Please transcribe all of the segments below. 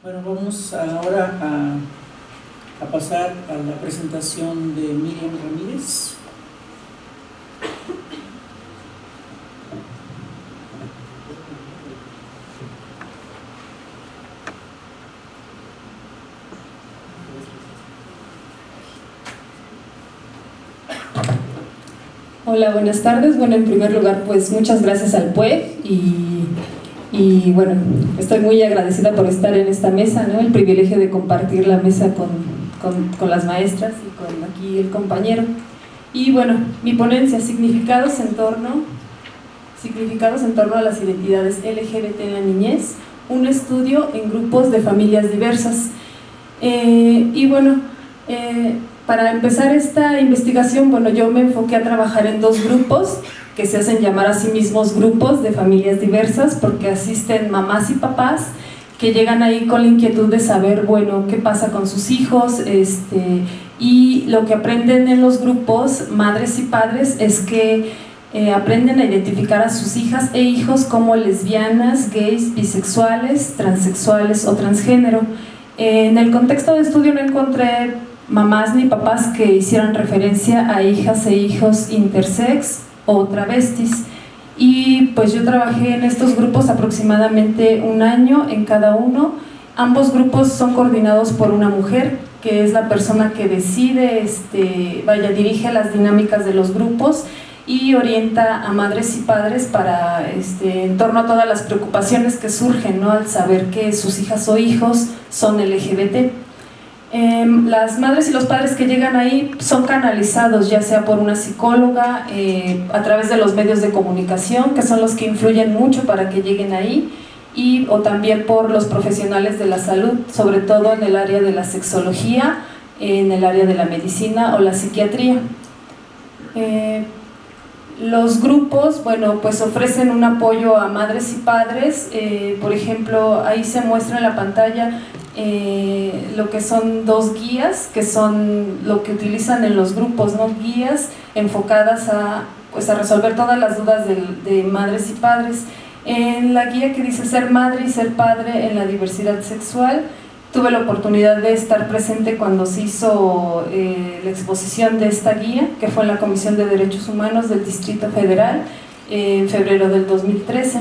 Bueno, vamos ahora a pasar a la presentación de Miriam Ramírez. Hola, buenas tardes. Bueno, en primer lugar, pues muchas gracias al PUEG y bueno, estoy muy agradecida por estar en esta mesa, ¿no? El privilegio de compartir la mesa con las maestras y con aquí el compañero. Y bueno, mi ponencia, significados en torno a las identidades LGBT en la niñez, un estudio en grupos de familias diversas. Para empezar esta investigación, bueno, yo me enfoqué a trabajar en dos grupos que se hacen llamar a sí mismos grupos de familias diversas, porque asisten mamás y papás que llegan ahí con la inquietud de saber, bueno, qué pasa con sus hijos, y lo que aprenden en los grupos, madres y padres, es que aprenden a identificar a sus hijas e hijos como lesbianas, gays, bisexuales, transexuales o transgénero. En el contexto de estudio no encontré mamás ni papás que hicieran referencia a hijas e hijos intersex o travestis, y pues yo trabajé en estos grupos aproximadamente un año en cada uno. Ambos grupos son coordinados por una mujer que es la persona que decide, dirige las dinámicas de los grupos y orienta a madres y padres para en torno a todas las preocupaciones que surgen, ¿no?, al saber que sus hijas o hijos son LGBT. Las madres y los padres que llegan ahí son canalizados ya sea por una psicóloga, a través de los medios de comunicación, que son los que influyen mucho para que lleguen ahí, o también por los profesionales de la salud, sobre todo en el área de la sexología, en el área de la medicina o la psiquiatría. Los grupos, bueno, pues ofrecen un apoyo a madres y padres. Por ejemplo, ahí se muestra en la pantalla lo que son dos guías, que son lo que utilizan en los grupos, ¿no? Guías enfocadas a resolver todas las dudas de madres y padres. En la guía que dice ser madre y ser padre en la diversidad sexual, tuve la oportunidad de estar presente cuando se hizo la exposición de esta guía, que fue en la Comisión de Derechos Humanos del Distrito Federal en febrero del 2013.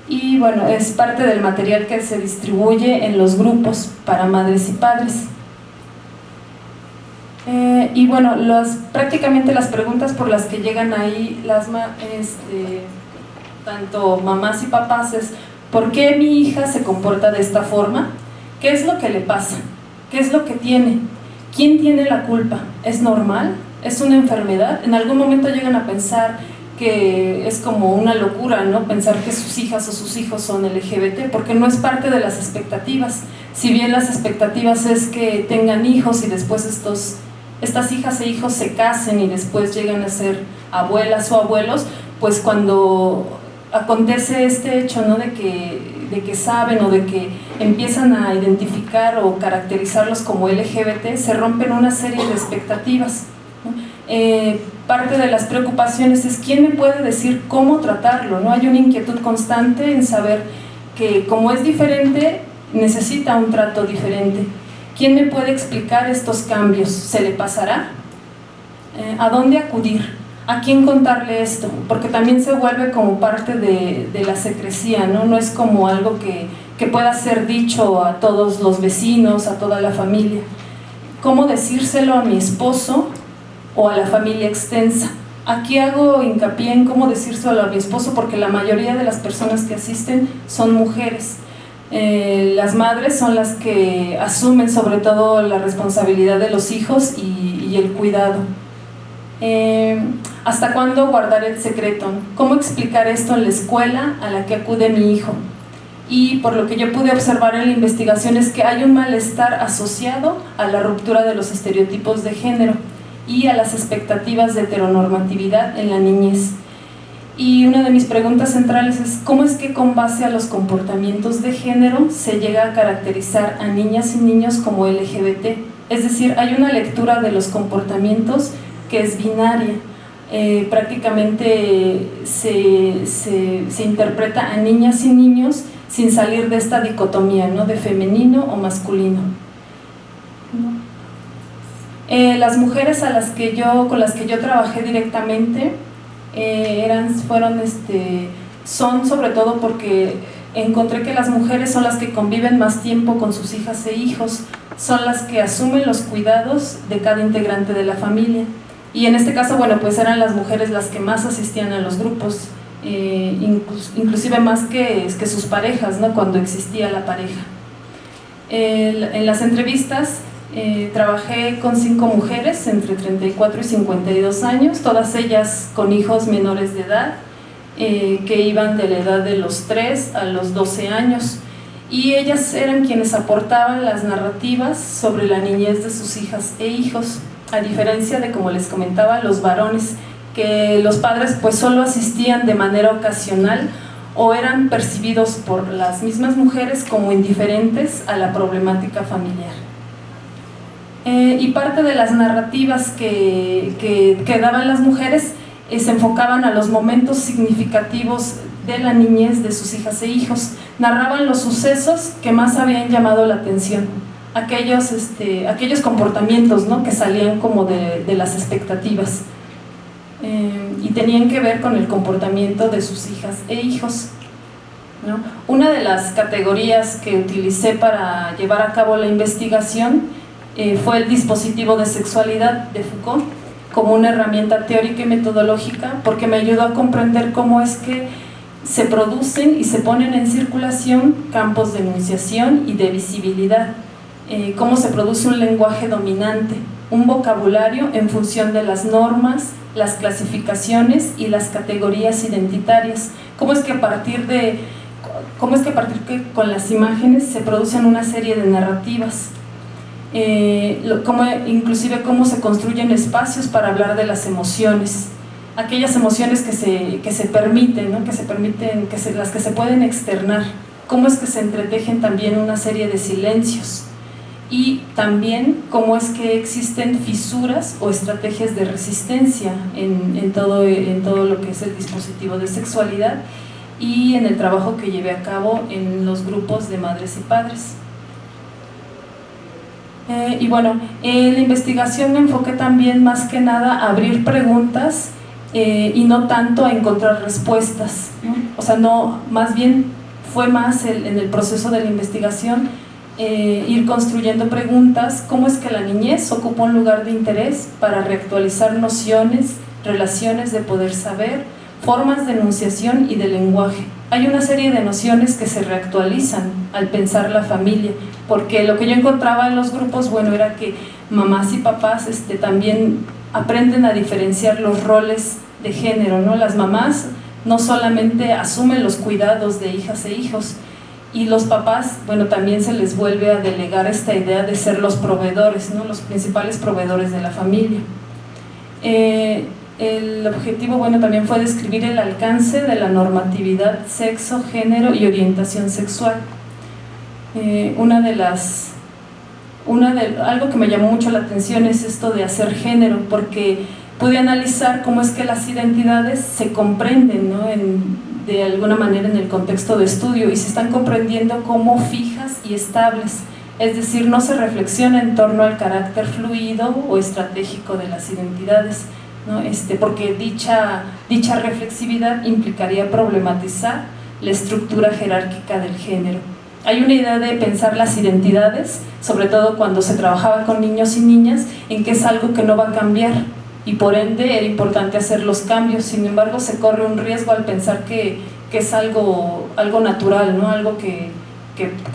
Y bueno, es parte del material que se distribuye en los grupos para madres y padres. Y bueno, prácticamente las preguntas por las que llegan ahí tanto mamás y papás es: ¿por qué mi hija se comporta de esta forma? ¿Qué es lo que le pasa? ¿Qué es lo que tiene? ¿Quién tiene la culpa? ¿Es normal? ¿Es una enfermedad? En algún momento llegan a pensar que es como una locura, ¿no?, pensar que sus hijas o sus hijos son LGBT, porque no es parte de las expectativas. Si bien las expectativas es que tengan hijos y después estas hijas e hijos se casen y después llegan a ser abuelas o abuelos, pues cuando acontece este hecho, ¿no?, de que saben o de que empiezan a identificar o caracterizarlos como LGBT, se rompen una serie de expectativas, ¿no? Parte de las preocupaciones es quién me puede decir cómo tratarlo, ¿no? Hay una inquietud constante en saber que como es diferente, necesita un trato diferente. ¿Quién me puede explicar estos cambios? ¿Se le pasará? ¿A dónde acudir? ¿A quién contarle esto? Porque también se vuelve como parte de la secrecía, ¿no? No es como algo que pueda ser dicho a todos los vecinos, a toda la familia. ¿Cómo decírselo a mi esposo o a la familia extensa? Aquí hago hincapié en cómo decírselo a mi esposo, porque la mayoría de las personas que asisten son mujeres. Las madres son las que asumen sobre todo la responsabilidad de los hijos y el cuidado. ¿Hasta cuándo guardar el secreto? ¿Cómo explicar esto en la escuela a la que acude mi hijo? Y por lo que yo pude observar en la investigación es que hay un malestar asociado a la ruptura de los estereotipos de género y a las expectativas de heteronormatividad en la niñez. Y una de mis preguntas centrales es: ¿cómo es que con base a los comportamientos de género se llega a caracterizar a niñas y niños como LGBT? Es decir, hay una lectura de los comportamientos que es binaria. Prácticamente se interpreta a niñas y niños sin salir de esta dicotomía, ¿no?, de femenino o masculino. Las mujeres con las que yo trabajé directamente son sobre todo porque encontré que las mujeres son las que conviven más tiempo con sus hijas e hijos, son las que asumen los cuidados de cada integrante de la familia. Y en este caso, bueno, pues eran las mujeres las que más asistían a los grupos, inclusive más que sus parejas, ¿no?, cuando existía la pareja. En las entrevistas trabajé con 5 mujeres entre 34 y 52 años, todas ellas con hijos menores de edad, que iban de la edad de los 3 a los 12 años, y ellas eran quienes aportaban las narrativas sobre la niñez de sus hijas e hijos, a diferencia de, como les comentaba, los varones, que los padres pues solo asistían de manera ocasional o eran percibidos por las mismas mujeres como indiferentes a la problemática familiar. Y parte de las narrativas que daban las mujeres se enfocaban a los momentos significativos de la niñez de sus hijas e hijos, narraban los sucesos que más habían llamado la atención, aquellos comportamientos, ¿no?, que salían como de las expectativas, y tenían que ver con el comportamiento de sus hijas e hijos, ¿no? Una de las categorías que utilicé para llevar a cabo la investigación fue el dispositivo de sexualidad de Foucault, como una herramienta teórica y metodológica, porque me ayudó a comprender cómo es que se producen y se ponen en circulación campos de enunciación y de visibilidad, cómo se produce un lenguaje dominante, un vocabulario en función de las normas, las clasificaciones y las categorías identitarias, cómo es que con las imágenes se producen una serie de narrativas, inclusive cómo se construyen espacios para hablar de las emociones, aquellas emociones que se permiten, ¿no?, las que se pueden externar, cómo es que se entretejen también una serie de silencios, y también cómo es que existen fisuras o estrategias de resistencia en todo lo que es el dispositivo de sexualidad y en el trabajo que llevé a cabo en los grupos de madres y padres. Y bueno, la investigación me enfoqué también más que nada a abrir preguntas y no tanto a encontrar respuestas, ¿no? O sea, no, más bien fue más en el proceso de la investigación ir construyendo preguntas, cómo es que la niñez ocupa un lugar de interés para reactualizar nociones, relaciones de poder saber, formas de enunciación y de lenguaje. Hay una serie de nociones que se reactualizan al pensar la familia, porque lo que yo encontraba en los grupos, bueno, era que mamás y papás también aprenden a diferenciar los roles de género, ¿no? Las mamás no solamente asumen los cuidados de hijas e hijos, y los papás, bueno, también se les vuelve a delegar esta idea de ser los proveedores, ¿no?, los principales proveedores de la familia. El objetivo, bueno, también fue describir el alcance de la normatividad, sexo, género y orientación sexual. Algo que me llamó mucho la atención es esto de hacer género, porque pude analizar cómo es que las identidades se comprenden, ¿no?, de alguna manera en el contexto de estudio, y se están comprendiendo como fijas y estables, es decir, no se reflexiona en torno al carácter fluido o estratégico de las identidades, ¿no? Porque dicha reflexividad implicaría problematizar la estructura jerárquica del género. Hay una idea de pensar las identidades, sobre todo cuando se trabajaba con niños y niñas, en que es algo que no va a cambiar, y por ende era importante hacer los cambios. Sin embargo, se corre un riesgo al pensar que es algo natural, ¿no?, algo que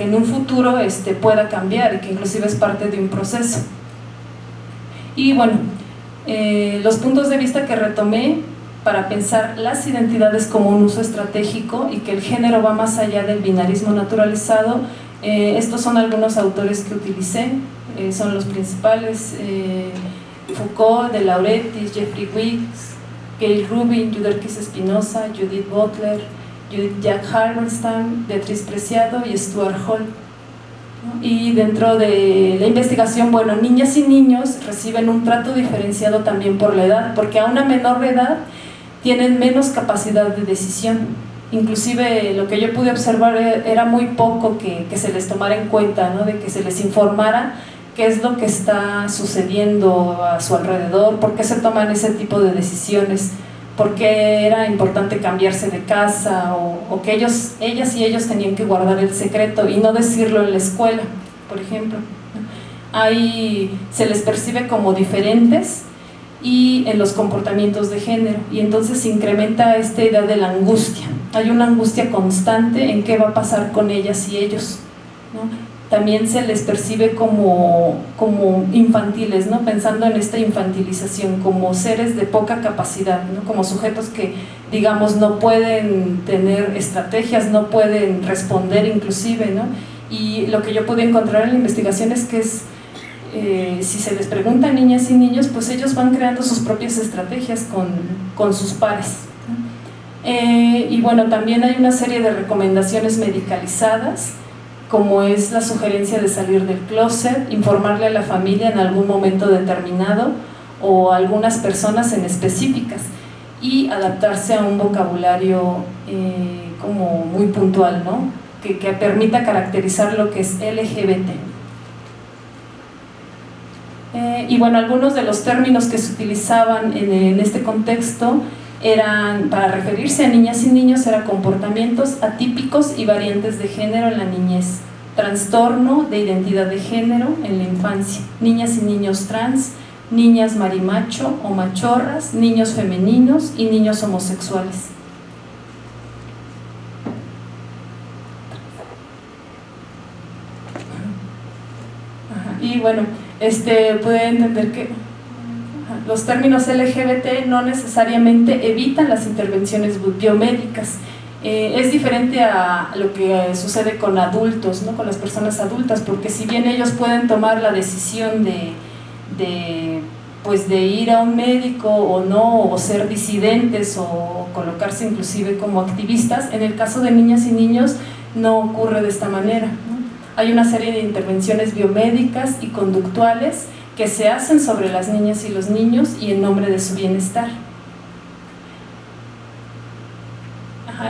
en un futuro pueda cambiar y que inclusive es parte de un proceso. Y bueno, los puntos de vista que retomé para pensar las identidades como un uso estratégico y que el género va más allá del binarismo naturalizado, estos son algunos autores que utilicé, son los principales: Foucault, De Laurentiis, Jeffrey Wicks, Gail Rubin, Yuderquis Espinosa, Judith Butler, Jack Halberstam, Beatriz Preciado y Stuart Hall. Y dentro de la investigación, bueno, niñas y niños reciben un trato diferenciado también por la edad, porque a una menor edad tienen menos capacidad de decisión, inclusive lo que yo pude observar era muy poco que se les tomara en cuenta, ¿no? De que se les informara qué es lo que está sucediendo a su alrededor, por qué se toman ese tipo de decisiones, por qué era importante cambiarse de casa o que ellas y ellos tenían que guardar el secreto y no decirlo en la escuela, por ejemplo. Ahí se les percibe como diferentes y en los comportamientos de género, y entonces se incrementa esta idea de la angustia. Hay una angustia constante en qué va a pasar con ellas y ellos, ¿no? También se les percibe como infantiles, ¿no? Pensando en esta infantilización, como seres de poca capacidad, ¿no? Como sujetos que, digamos, no pueden tener estrategias, no pueden responder inclusive, ¿no? Y lo que yo pude encontrar en la investigación es que si se les pregunta a niñas y niños, pues ellos van creando sus propias estrategias con sus pares, ¿no? Y bueno, también hay una serie de recomendaciones medicalizadas, como es la sugerencia de salir del closet, informarle a la familia en algún momento determinado o a algunas personas en específicas, y adaptarse a un vocabulario como muy puntual, ¿no? que permita caracterizar lo que es LGBT. Y bueno, algunos de los términos que se utilizaban en este contexto eran, para referirse a niñas y niños, eran comportamientos atípicos y variantes de género en la niñez, trastorno de identidad de género en la infancia, niñas y niños trans, niñas marimacho o machorras, niños femeninos y niños homosexuales. Y bueno, puede entender que los términos LGBT no necesariamente evitan las intervenciones biomédicas. Es diferente a lo que sucede con adultos, ¿no? Con las personas adultas, porque si bien ellos pueden tomar la decisión de ir a un médico o no, o ser disidentes o colocarse inclusive como activistas, en el caso de niñas y niños no ocurre de esta manera, ¿no? Hay una serie de intervenciones biomédicas y conductuales que se hacen sobre las niñas y los niños y en nombre de su bienestar.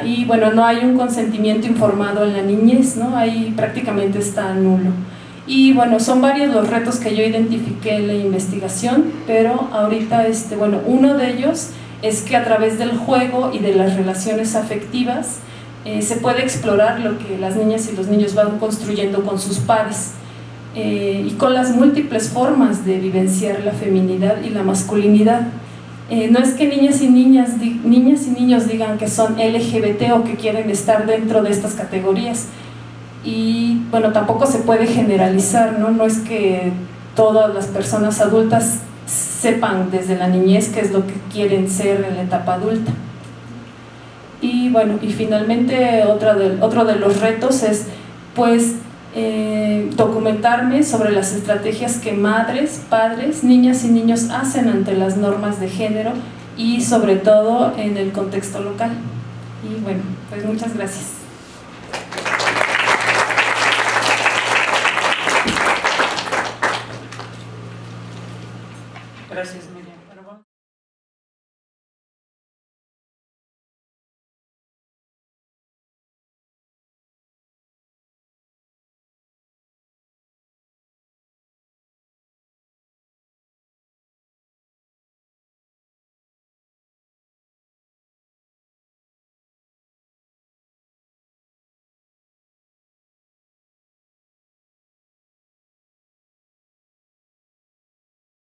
Y bueno, no hay un consentimiento informado en la niñez, ¿no? Ahí prácticamente está nulo. Y bueno, son varios los retos que yo identifiqué en la investigación, pero ahorita, uno de ellos es que a través del juego y de las relaciones afectivas se puede explorar lo que las niñas y los niños van construyendo con sus pares, y con las múltiples formas de vivenciar la feminidad y la masculinidad. No es que niñas y niños digan que son LGBT o que quieren estar dentro de estas categorías, y bueno, tampoco se puede generalizar, ¿no? No es que todas las personas adultas sepan desde la niñez qué es lo que quieren ser en la etapa adulta. Y bueno, y finalmente otro de los retos es documentarme sobre las estrategias que madres, padres, niñas y niños hacen ante las normas de género, y sobre todo en el contexto local. Y bueno, pues muchas gracias. Gracias, Miriam.